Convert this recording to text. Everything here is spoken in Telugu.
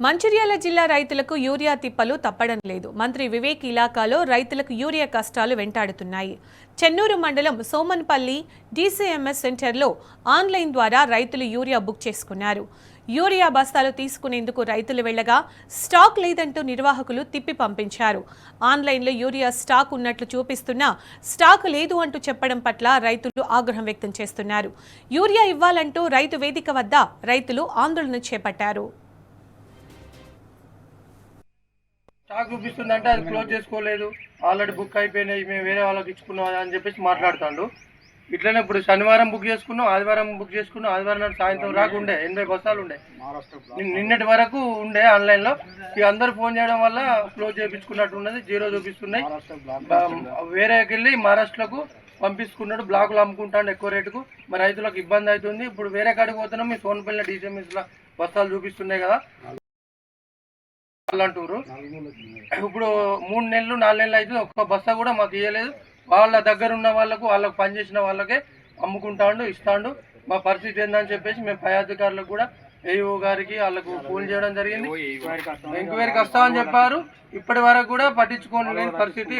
మంచిర్యాల జిల్లా రైతులకు యూరియా తిప్పలు తప్పడం లేదు. మంత్రి వివేక్ ఇలాకాలో రైతులకు యూరియా కష్టాలు వెంటాడుతున్నాయి. చెన్నూరు మండలం సోమన్పల్లి DCMS సెంటర్లో ఆన్లైన్ ద్వారా రైతులు యూరియా బుక్ చేసుకున్నారు. యూరియా బస్తాలు తీసుకునేందుకు రైతులు వెళ్లగా స్టాక్ లేదంటూ నిర్వాహకులు తిప్పి పంపించారు. ఆన్లైన్లో యూరియా స్టాక్ ఉన్నట్లు చూపిస్తున్నా స్టాక్ లేదు అంటూ చెప్పడం పట్ల రైతులు ఆగ్రహం వ్యక్తం చేస్తున్నారు. యూరియా ఇవ్వాలంటూ రైతు వేదిక వద్ద రైతులు ఆందోళన చేపట్టారు. స్టాక్ చూపిస్తుందంటే అది క్లోజ్ చేసుకోలేదు, ఆల్రెడీ బుక్ అయిపోయినాయి, మేము వేరే వాళ్ళకి ఇచ్చుకున్నాం అని చెప్పేసి మాట్లాడుతాడు. ఇట్లనే ఇప్పుడు శనివారం బుక్ చేసుకున్నాం, ఆదివారం బుక్ చేసుకున్నాం, ఆదివారం నాడు సాయంత్రం రాకుండే 80 బస్తాలు ఉండే, నిన్నటి వరకు ఉండే ఆన్లైన్లో. ఇక అందరూ ఫోన్ చేయడం వల్ల క్లోజ్ చేయించుకున్నట్టు ఉన్నది, 0 చూపిస్తున్నాయి. వేరేకి వెళ్ళి మహారాష్ట్రకు పంపించుకున్నాడు, బ్లాకులు అమ్ముకుంటాడు ఎక్కువ రేటుకు. మరి రైతులకు ఇబ్బంది అవుతుంది. ఇప్పుడు వేరే కాడికి పోతున్నాం, మీ సోన్పల్లి DCMSలో బస్తాలు చూపిస్తున్నాయి కదా అంటారు. ఇప్పుడు 3 నెలలు 4 నెలలు అయితే ఒక్క బస్తా కూడా మాకు ఇవ్వలేదు. వాళ్ళ దగ్గర ఉన్న వాళ్ళకు పనిచేసిన వాళ్ళకే అమ్ముకుంటాడు, ఇస్తాడు. మా పరిస్థితి ఏందని చెప్పేసి మేము పై అధికారులకు కూడా AO గారికి వాళ్ళకు ఫోన్ చేయడం జరిగింది. ఎంక్వైరీకి వస్తామని చెప్పారు. ఇప్పటి వరకు కూడా పట్టించుకోలేని పరిస్థితి.